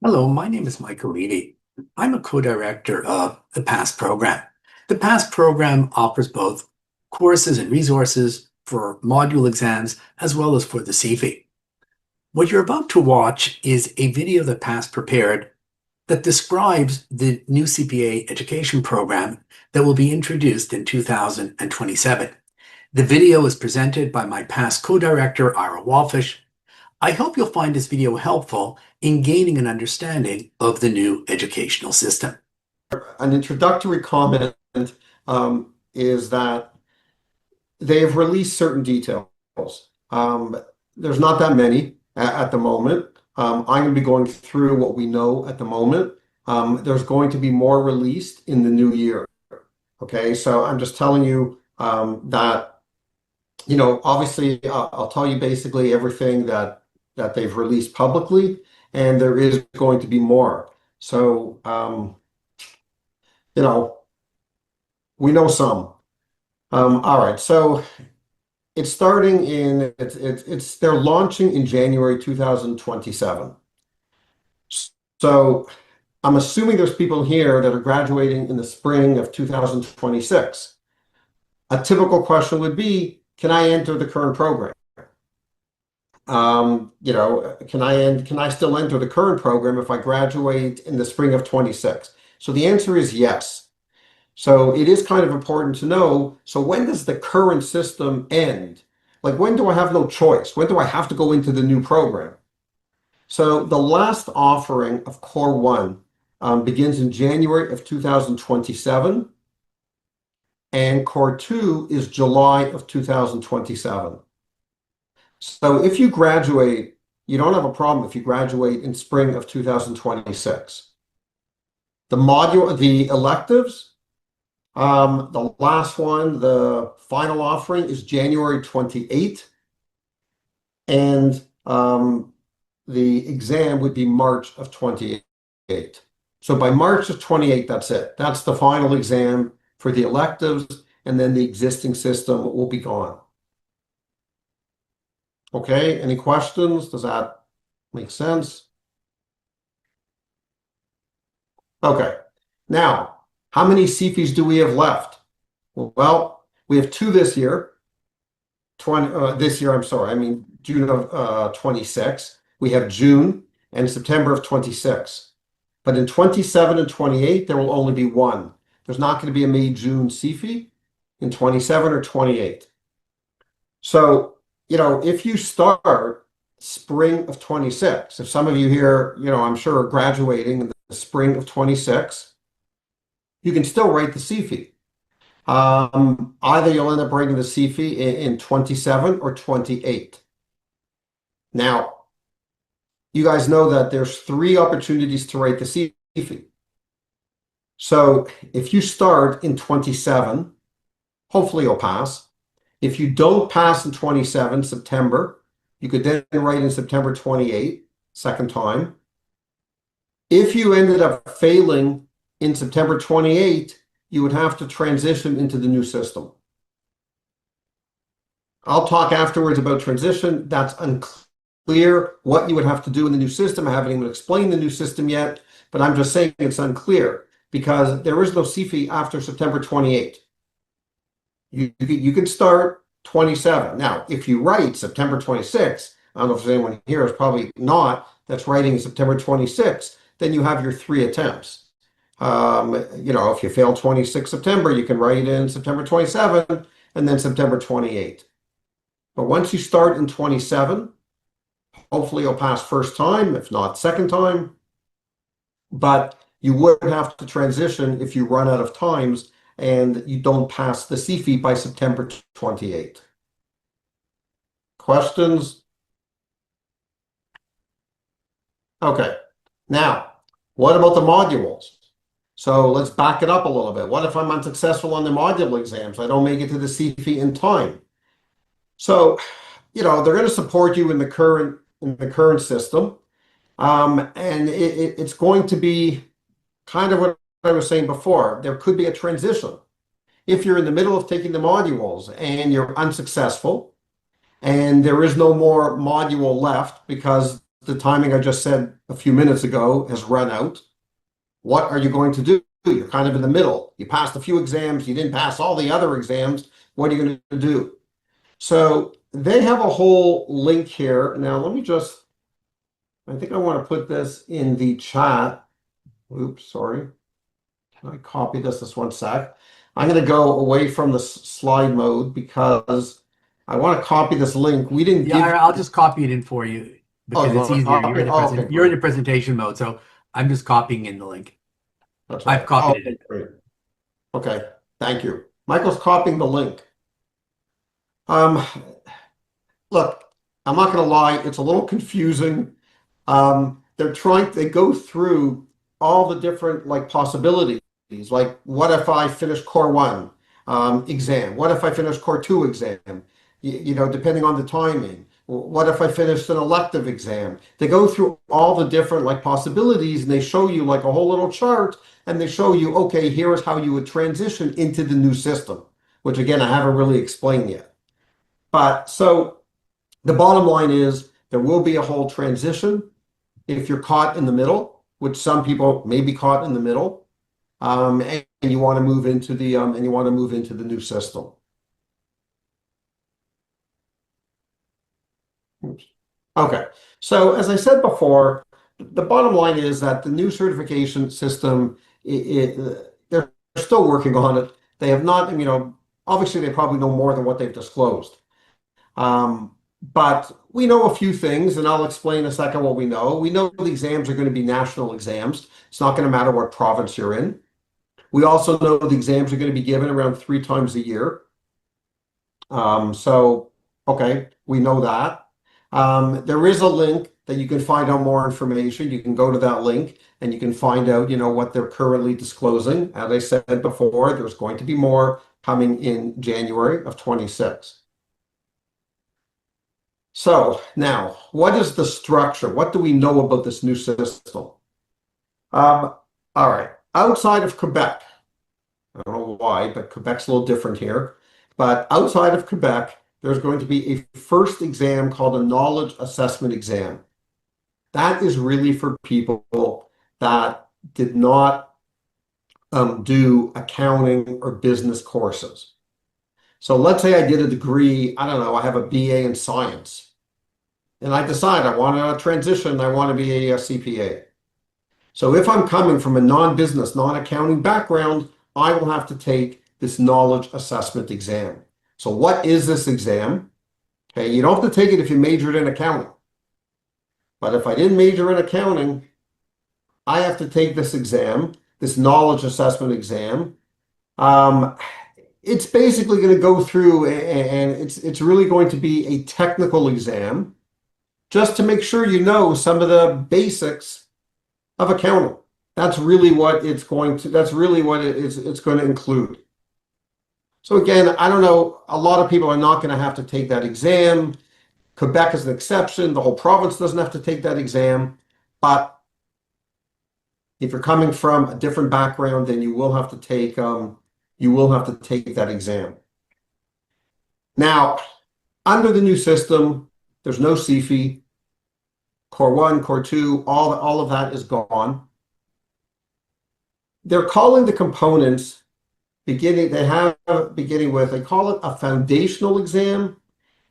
Hello, my name is Michael Levy. I'm a co-director of the PASS program. The PASS program offers both courses and resources for module exams as well as for the CFE. What you're about to watch is a video that PASS prepared that describes the new CPA education program that will be introduced in 2027. The video is presented by my PASS co-director, Ira Walfish. I hope you'll find this video helpful in gaining an understanding of the new educational system. An introductory comment is that they have released certain details. There's not that many at the moment. I'm going to be going through what we know at the moment. There's going to be more released in the new year. Okay, so I'm just telling you that, obviously I'll tell you basically everything that they've released publicly, and there is going to be more. So, we know some. All right, so it's starting in they're launching in January 2027. So I'm assuming there's people here that are graduating in the spring of 2026. A typical question would be, can I enter the current program? Can I still enter the current program if I graduate in the spring of 26? So the answer is yes. So it is kind of important to know, so when does the current system end? Like, when do I have no choice? When do I have to go into the new program? So the last offering of Core 1 begins in January of 2027, and Core 2 is July of 2027. So if you graduate, you don't have a problem if you graduate in spring of 2026. The electives, the last one, the final offering is January 28th, and the exam would be March of 28. So by March of 28, that's it. That's the final exam for the electives, and then the existing system will be gone. Okay, any questions? Does that make sense? Okay, now, how many CFEs do we have left? Well, we have two this year. June of 26. We have June and September of 26. But in 27 and 28, there will only be one. There's not going to be a May-June CFE in 27 or 28. So, if you start spring of 26, if some of you here, I'm sure are graduating in the spring of 26, you can still write the CFE. Either you'll end up writing the CFE in 27 or 28. Now, you guys know that there's 3 opportunities to write the CFE. So if you start in 27, hopefully you'll pass. If you don't pass in 27, September, you could then write in September 28, second time. If you ended up failing in September 28, you would have to transition into the new system. I'll talk afterwards about transition. That's unclear what you would have to do in the new system. I haven't even explained the new system yet, but I'm just saying it's unclear because there is no CFE after September 28. You can start 27. Now, if you write September 26, I don't know if there's anyone here is probably not, that's writing September 26, then you have your 3 attempts. If you fail 26 September, you can write in September 27 and then September 28. But once you start in 27, hopefully you'll pass first time, if not second time. But you would have to transition if you run out of times and you don't pass the CFE by September 28. Questions? Okay. Now, what about the modules? So let's back it up a little bit. What if I'm unsuccessful on the module exams? I don't make it to the CFE in time. So, they're going to support you in the current system. And it's going to be kind of what I was saying before. There could be a transition. If you're in the middle of taking the modules and you're unsuccessful, and there is no more module left because the timing I just said a few minutes ago has run out. What are you going to do? You're kind of in the middle. You passed a few exams, you didn't pass all the other exams. What are you going to do? So they have a whole link here. Now, let me just, I think I want to put this in the chat. Oops, sorry. Can I copy this one sec? I'm going to go away from the slide mode because I want to copy this link. We didn't Yeah, give. I'll just copy it in for you Oh, because you it's want to easier. copy? Oh, okay, You're in great. the presentation mode, so I'm just copying in the link. That's I've right. Oh, copied it in. okay, great. Okay, thank you. Michael's copying the link. Um, Look, I'm not going to lie, it's a little confusing. They go through all the different like possibilities. Like, what if I finish core one exam? What if I finish core two exam? Depending on the timing. What if I finished an elective exam? They go through all the different like possibilities and they show you like a whole little chart and they show you, okay, here is how you would transition into the new system, which again, I haven't really explained yet. But so the bottom line is there will be a whole transition if you're caught in the middle, which some people may be caught in the middle, and you want to move into the new system. Oops. Okay, so as I said before, the bottom line is that the new certification system, they're still working on it. They have not, obviously they probably know more than what they've disclosed. But we know a few things, and I'll explain in a second what we know. We know the exams are going to be national exams. It's not going to matter what province you're in. We also know the exams are going to be given around 3 times a year. So, okay, we know that. There is a link that you can find out more information. You can go to that link and you can find out, what they're currently disclosing. As I said before, there's going to be more coming in January of 26. So now, what is the structure? What do we know about this new system? All right. Outside of Quebec, I don't know why, but Quebec's a little different here. But outside of Quebec, there's going to be a first exam called a knowledge assessment exam. That is really for people that did not do accounting or business courses. So let's say I did a degree, I don't know, I have a BA in science, and I decide I want to transition, I want to be a CPA. So if I'm coming from a non-business, non-accounting background, I will have to take this knowledge assessment exam. So what is this exam? Okay, you don't have to take it if you majored in accounting. But if I didn't major in accounting, I have to take this exam, this knowledge assessment exam. It's basically going to go through and it's really going to be a technical exam just to make sure you know some of the basics of accounting. That's really what it's going to include. So again, I don't know, a lot of people are not going to have to take that exam. Quebec is an exception. The whole province doesn't have to take that exam. But if you're coming from a different background, then you will have to take that exam. Now, under the new system, there's no CFE. Core 1, Core 2, all of that is gone. They're calling the components they call it a foundational exam,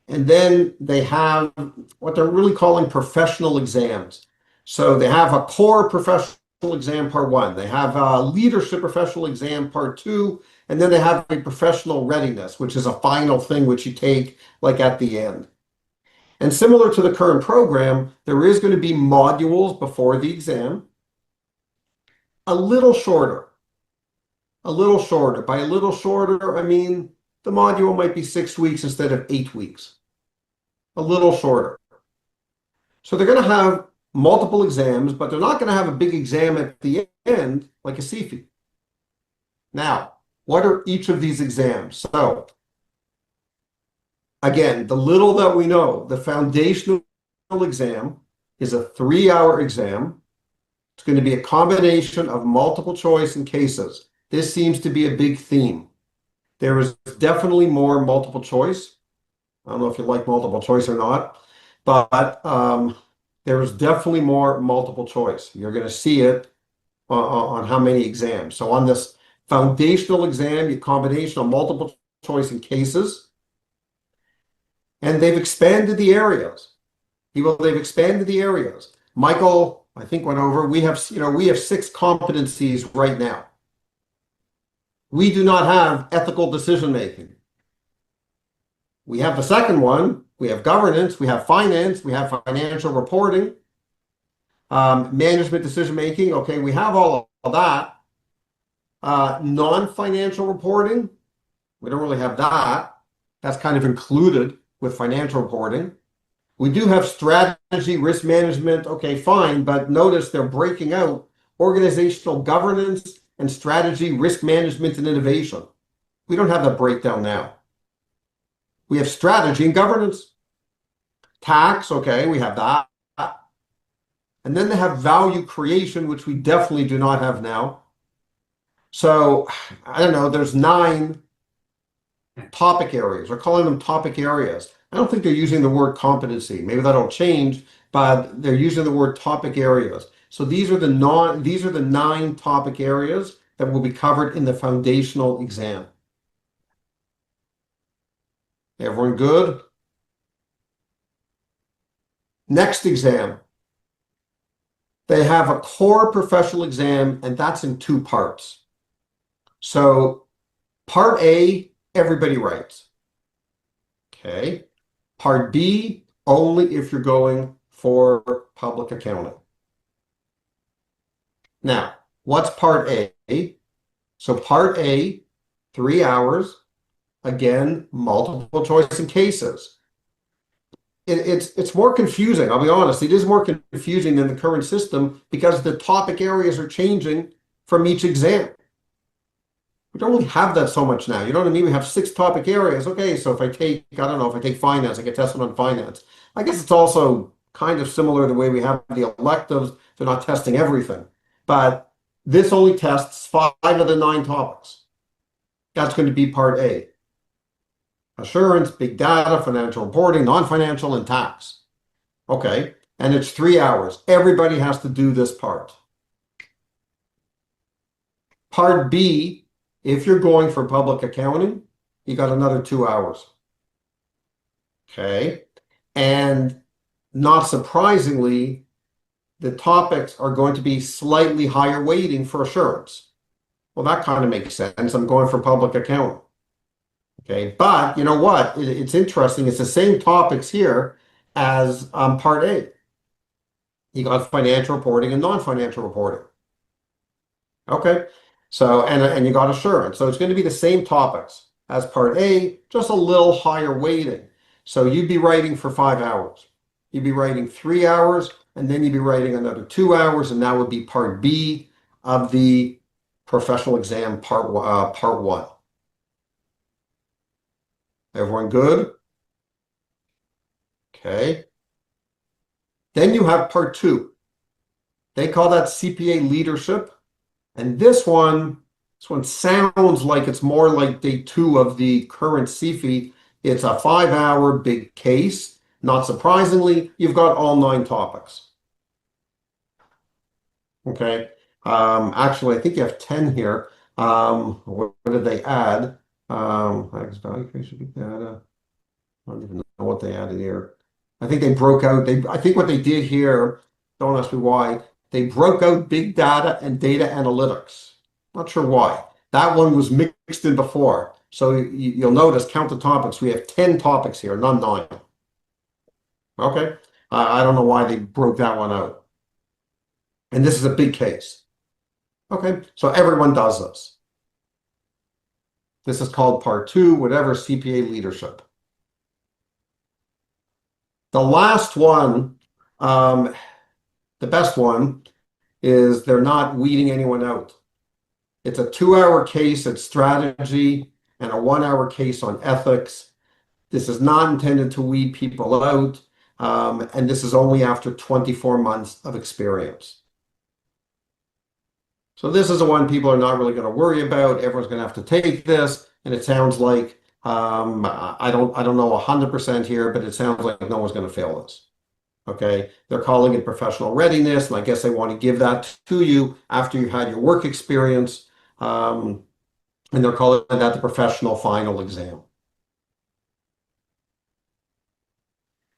and then they have what they're really calling professional exams. So they have a core professional exam part 1, they have a leadership professional exam part 2, and then they have a professional readiness, which is a final thing which you take like at the end. And similar to the current program, there is going to be modules before the exam, a little shorter. A little shorter. By a little shorter, I mean the module might be 6 weeks instead of 8 weeks. A little shorter. So they're going to have multiple exams, but they're not going to have a big exam at the end like a CFE. Now, what are each of these exams? So again, the little that we know, the foundational exam is a 3-hour exam. It's going to be a combination of multiple choice and cases. This seems to be a big theme. There is definitely more multiple choice. I don't know if you like multiple choice or not, but There is definitely more multiple choice. You're going to see it on how many exams. So on this foundational exam, your combination of multiple choice and cases, and they've expanded the areas. They've expanded the areas. Michael, I think went over, we have 6 competencies right now. We do not have ethical decision making. We have the second one. We have governance, we have finance, we have financial reporting, management decision making. Okay, we have all of that. Non-financial reporting, we don't really have that. That's kind of included with financial reporting. We do have strategy, risk management. Okay, fine, but notice they're breaking out organizational governance and strategy, risk management, and innovation. We don't have that breakdown now. We have strategy and governance. Tax, okay, we have that. And then they have value creation, which we definitely do not have now. So, I don't know, there's 9 topic areas. We're calling them topic areas. I don't think they're using the word competency. Maybe that'll change, but they're using the word topic areas. So these are the 9 topic areas that will be covered in the foundational exam. Everyone good? Next exam. They have a core professional exam, and that's in 2 parts. So part A, everybody writes. Okay. Part B, only if you're going for public accounting. Now, what's part A? So part A, 3 hours, again, multiple choice and cases. It's more confusing, I'll be honest. It is more confusing than the current system because the topic areas are changing from each exam. We don't really have that so much now. You know what I mean? We have 6 topic areas. Okay, so if I take finance, I get tested on finance. I guess it's also kind of similar to the way we have the electives. They're not testing everything. But this only tests 5 of the 9 topics. That's going to be part A. Assurance, big data, financial reporting, non-financial, and tax. Okay, and it's 3 hours. Everybody has to do this part. Part B, if you're going for public accounting, you got another 2 hours. Okay, and not surprisingly, the topics are going to be slightly higher weighting for assurance. Well, that kind of makes sense. I'm going for public accounting. Okay, but you know what? It's interesting. It's the same topics here as part A. You got financial reporting and non-financial reporting. Okay, so and you got assurance. So it's going to be the same topics as part A, just a little higher weighting. So you'd be writing for 5 hours. You'd be writing 3 hours, and then you'd be writing another 2 hours, and that would be part B of the professional exam, part 1. Everyone good? Okay. Then you have part 2. They call that CPA leadership. And this one sounds like it's more like day 2 of the current CFE. It's a 5-hour big case. Not surprisingly, you've got all 9 topics. Okay. Actually, I think you have 10 here. What did they add? Value creation, big data. I don't even know what they added here. I think they broke out. I think what they did here, don't ask me why, they broke out big data and data analytics. Not sure why. That one was mixed in before. So you'll notice, count the topics. We have 10 topics here, not 9. Okay. I don't know why they broke that one out. And this is a big case. Okay. So everyone does this. This is called part 2, whatever, CPA leadership. The last one, the best one, is they're not weeding anyone out. It's a 2-hour case at strategy and a 1-hour case on ethics. This is not intended to weed people out, and this is only after 24 months of experience. So this is the one people are not really going to worry about. Everyone's going to have to take this, and it sounds like I don't know 100% here, but it sounds like no one's going to fail this. Okay, they're calling it professional readiness, and I guess they want to give that to you after you've had your work experience, and they're calling that the professional final exam.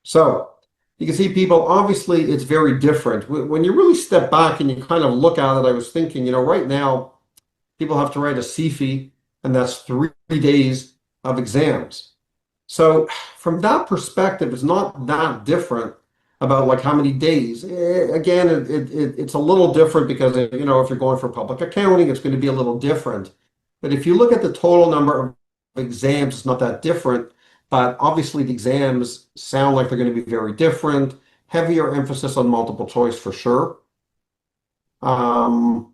So you can see, people, obviously it's very different. When you really step back and you kind of look at it, I was thinking, right now people have to write a CFE, and that's 3 days of exams. So from that perspective, it's not that different about like how many days. Again, it's a little different because, if you're going for public accounting, it's going to be a little different. But if you look at the total number of exams, it's not that different. But obviously the exams sound like they're going to be very different. Heavier emphasis on multiple choice for sure. Um,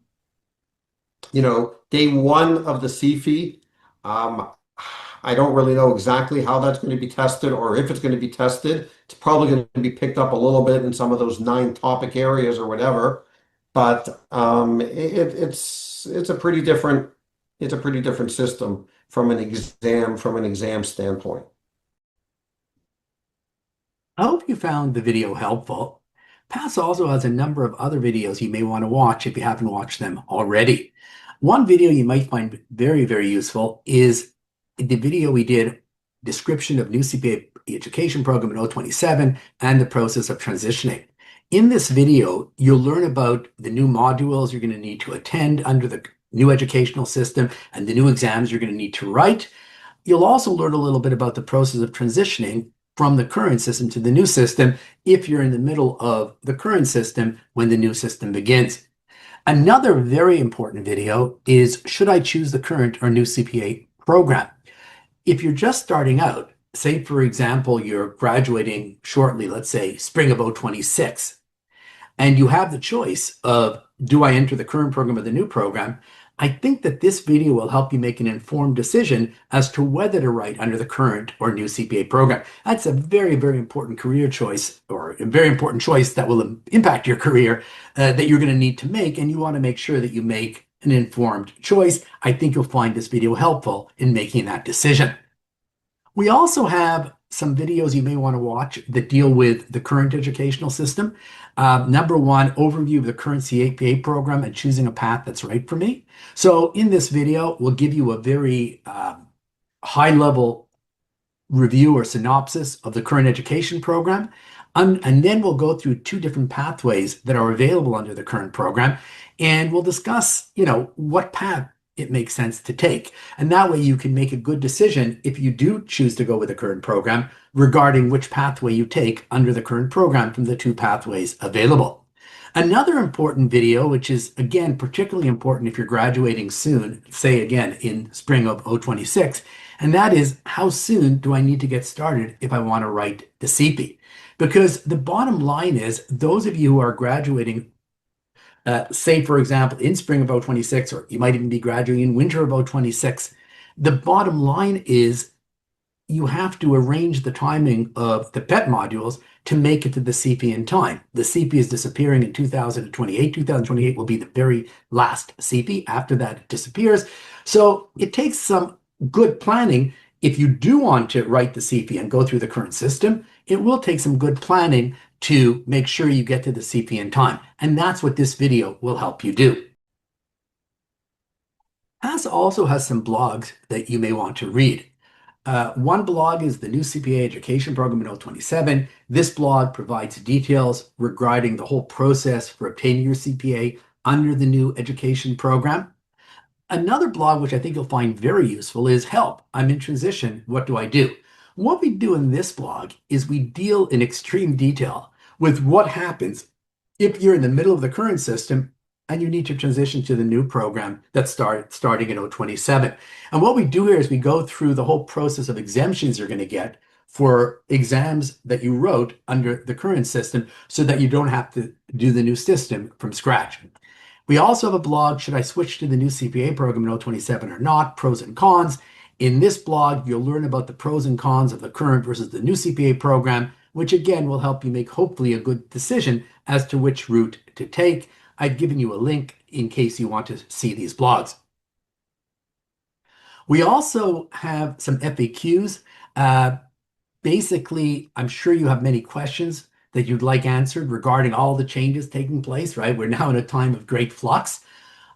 Day one of the CFE, um, I don't really know exactly how that's going to be tested or if it's going to be tested. It's probably going to be picked up a little bit in some of those 9 topic areas or whatever. But it's a pretty different system from an exam standpoint. I hope you found the video helpful. PASS also has a number of other videos you may want to watch if you haven't watched them already. One video you might find very, very useful is the video we did, description of new CPA education program in 027 and the process of transitioning. In this video, you'll learn about the new modules you're going to need to attend under the new educational system and the new exams you're going to need to write. You'll also learn a little bit about the process of transitioning from the current system to the new system if you're in the middle of the current system when the new system begins. Another very important video is, should I choose the current or new CPA program? If you're just starting out, say for example, you're graduating shortly, let's say spring of 026, and you have the choice of, do I enter the current program or the new program? I think that this video will help you make an informed decision as to whether to write under the current or new CPA program. That's a very, very important career choice, or a very important choice that will impact your career that you're going to need to make, and you want to make sure that you make an informed choice. I think you'll find this video helpful in making that decision. We also have some videos you may want to watch that deal with the current educational system. Number one, overview of the current CPA program and choosing a path that's right for me. So in this video, we'll give you a very high-level review or synopsis of the current education program. And then we'll go through 2 different pathways that are available under the current program. And we'll discuss, what path it makes sense to take. And that way you can make a good decision if you do choose to go with the current program regarding which pathway you take under the current program from the 2 pathways available. Another important video, which is again particularly important if you're graduating soon, say again in spring of 026, and that is, how soon do I need to get started if I want to write the CP? Because the bottom line is, those of you who are graduating, say, for example, in spring of 026, or you might even be graduating in winter of 026, the bottom line is you have to arrange the timing of the PET modules to make it to the CP in time. The CP is disappearing in 2028. 2028 will be the very last CP. After that, it disappears. So it takes some good planning. If you do want to write the CP and go through the current system, it will take some good planning to make sure you get to the CP in time. And that's what this video will help you do. PASS also has some blogs that you may want to read. One blog is the new CPA education program in 027. This blog provides details regarding the whole process for obtaining your CPA under the new education program. Another blog, which I think you'll find very useful, is Help, I'm in transition, what do I do? What we do in this blog is we deal in extreme detail with what happens if you're in the middle of the current system and you need to transition to the new program that's starting in 027. And what we do here is we go through the whole process of exemptions you're going to get for exams that you wrote under the current system so that you don't have to do the new system from scratch. We also have a blog, should I switch to the new CPA program in 027 or not, pros and cons. In this blog, you'll learn about the pros and cons of the current versus the new CPA program, which again will help you make hopefully a good decision as to which route to take. I've given you a link in case you want to see these blogs. We also have some FAQs. Basically, I'm sure you have many questions that you'd like answered regarding all the changes taking place, right? We're now in a time of great flux.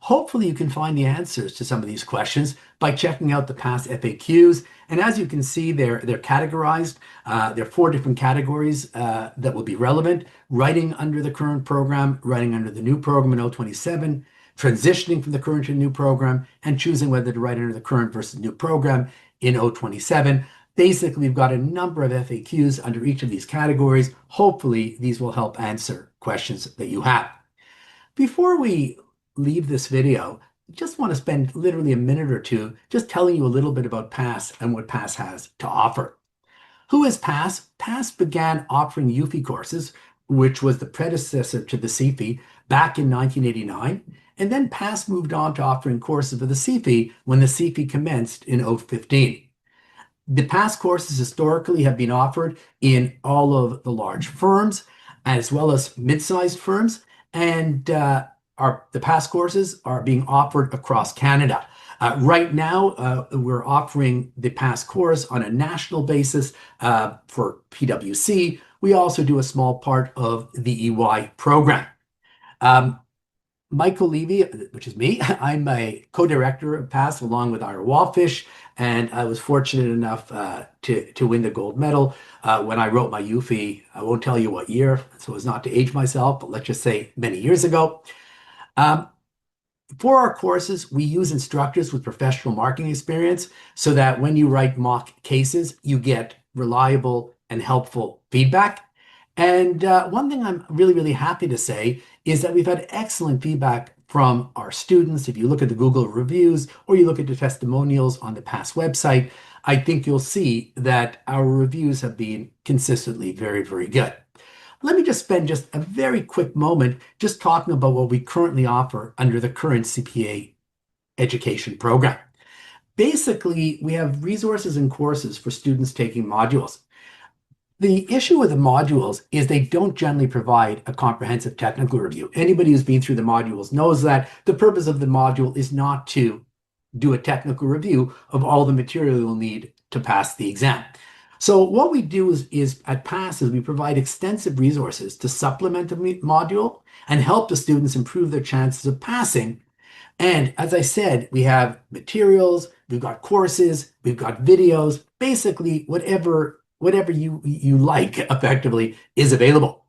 Hopefully, you can find the answers to some of these questions by checking out the past FAQs. And as you can see, they're categorized. There are 4 different categories that will be relevant: writing under the current program, writing under the new program in 027, transitioning from the current to new program, and choosing whether to write under the current versus new program in 027. Basically, we've got a number of FAQs under each of these categories. Hopefully, these will help answer questions that you have. Before we leave this video, I just want to spend literally a minute or two just telling you a little bit about PASS and what PASS has to offer. Who is PASS? PASS began offering UFI courses, which was the predecessor to the CFI, back in 1989, and then PASS moved on to offering courses for the CFI when the CFI commenced in 2015. The PASS courses historically have been offered in all of the large firms as well as mid-sized firms, and the PASS courses are being offered across Canada. Right now, we're offering the PASS course on a national basis for PwC. We also do a small part of the EY program. Michael Levy, which is me, I'm a co-director of PASS along with Ira Wallfish, and I was fortunate enough to win the gold medal when I wrote my UFI. I won't tell you what year, so as not to age myself, but let's just say many years ago. For our courses, we use instructors with professional marketing experience so that when you write mock cases, you get reliable and helpful feedback. And one thing I'm really, really happy to say is that we've had excellent feedback from our students. If you look at the Google reviews or you look at the testimonials on the PASS website, I think you'll see that our reviews have been consistently very, very good. Let me just spend just a very quick moment just talking about what we currently offer under the current CPA education program. Basically, we have resources and courses for students taking modules. The issue with the modules is they don't generally provide a comprehensive technical review. Anybody who's been through the modules knows that the purpose of the module is not to do a technical review of all the material you'll need to pass the exam. So what we do is at PASS is we provide extensive resources to supplement the module and help the students improve their chances of passing. And as I said, we have materials, we've got courses, we've got videos, basically whatever you like effectively is available.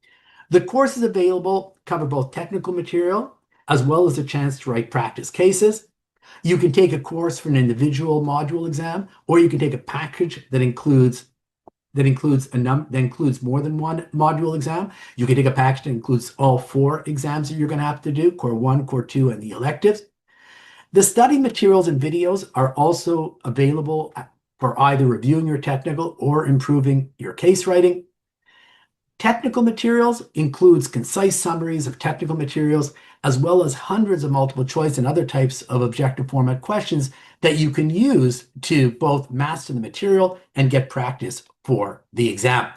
The courses available cover both technical material as well as a chance to write practice cases. You can take a course for an individual module exam, or you can take a package that includes more than one module exam. You can take a package that includes all 4 exams that you're going to have to do, Core 1, Core 2, and the electives. The study materials and videos are also available for either reviewing your technical or improving your case writing. Technical materials includes concise summaries of technical materials, as well as hundreds of multiple choice and other types of objective format questions that you can use to both master the material and get practice for the exam.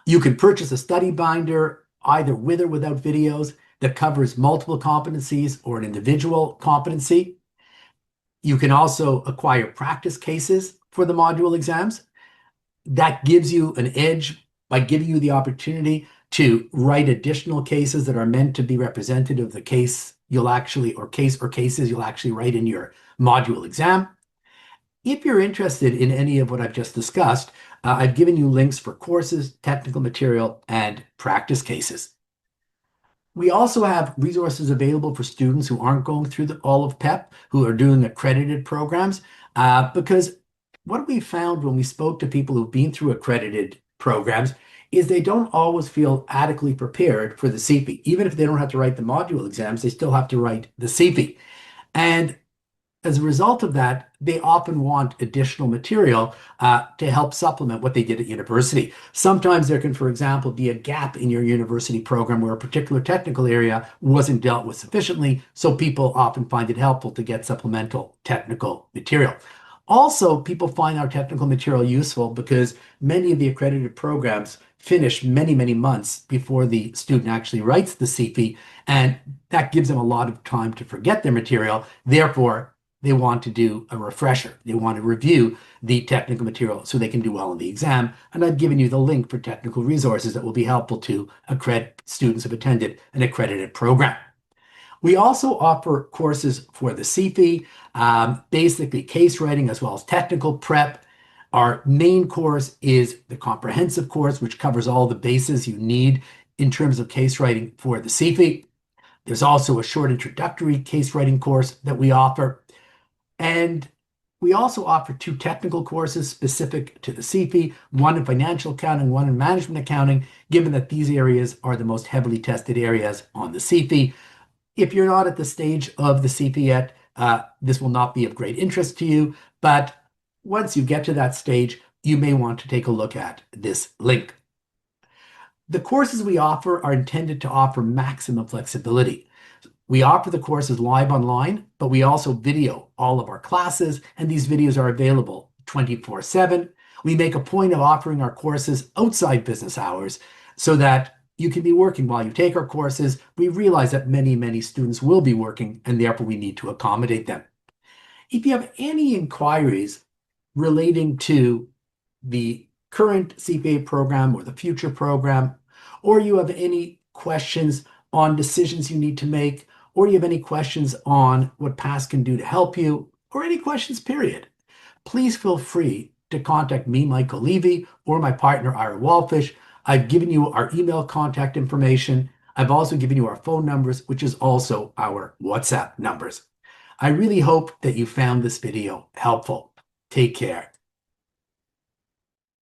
You can purchase a study binder either with or without videos that covers multiple competencies or an individual competency. You can also acquire practice cases for the module exams. That gives you an edge by giving you the opportunity to write additional cases that are meant to be representative of the case you'll actually, or cases you'll actually write in your module exam. If you're interested in any of what I've just discussed, I've given you links for courses, technical material, and practice cases. We also have resources available for students who aren't going through all of PEP, who are doing accredited programs, because what we found when we spoke to people who've been through accredited programs is they don't always feel adequately prepared for the CFI. Even if they don't have to write the module exams, they still have to write the CFI. And as a result of that, they often want additional material to help supplement what they did at university. Sometimes there can, for example, be a gap in your university program where a particular technical area wasn't dealt with sufficiently, so people often find it helpful to get supplemental technical material. Also, people find our technical material useful because many of the accredited programs finish many, many months before the student actually writes the CFI, and that gives them a lot of time to forget their material. Therefore, they want to do a refresher. They want to review the technical material so they can do well in the exam. And I've given you the link for technical resources that will be helpful to accredit students who have attended an accredited program. We also offer courses for the CFE, basically case writing as well as technical prep. Our main course is the comprehensive course, which covers all the bases you need in terms of case writing for the CFE. There's also a short introductory case writing course that we offer. And we also offer 2 technical courses specific to the CFE, one in financial accounting, one in management accounting, given that these areas are the most heavily tested areas on the CFE. If you're not at the stage of the CFE yet, this will not be of great interest to you, but once you get to that stage, you may want to take a look at this link. The courses we offer are intended to offer maximum flexibility. We offer the courses live online, but we also video all of our classes, and these videos are available 24/7. We make a point of offering our courses outside business hours so that you can be working while you take our courses. We realize that many students will be working, and therefore we need to accommodate them. If you have any inquiries relating to the current CPA program or the future program, or you have any questions on decisions you need to make, or you have any questions on what PASS can do to help you, or any questions, period, please feel free to contact me, Michael Levy, or my partner, Ira Wallfish. I've given you our email contact information. I've also given you our phone numbers, which is also our WhatsApp numbers. I really hope that you found this video helpful. Take care.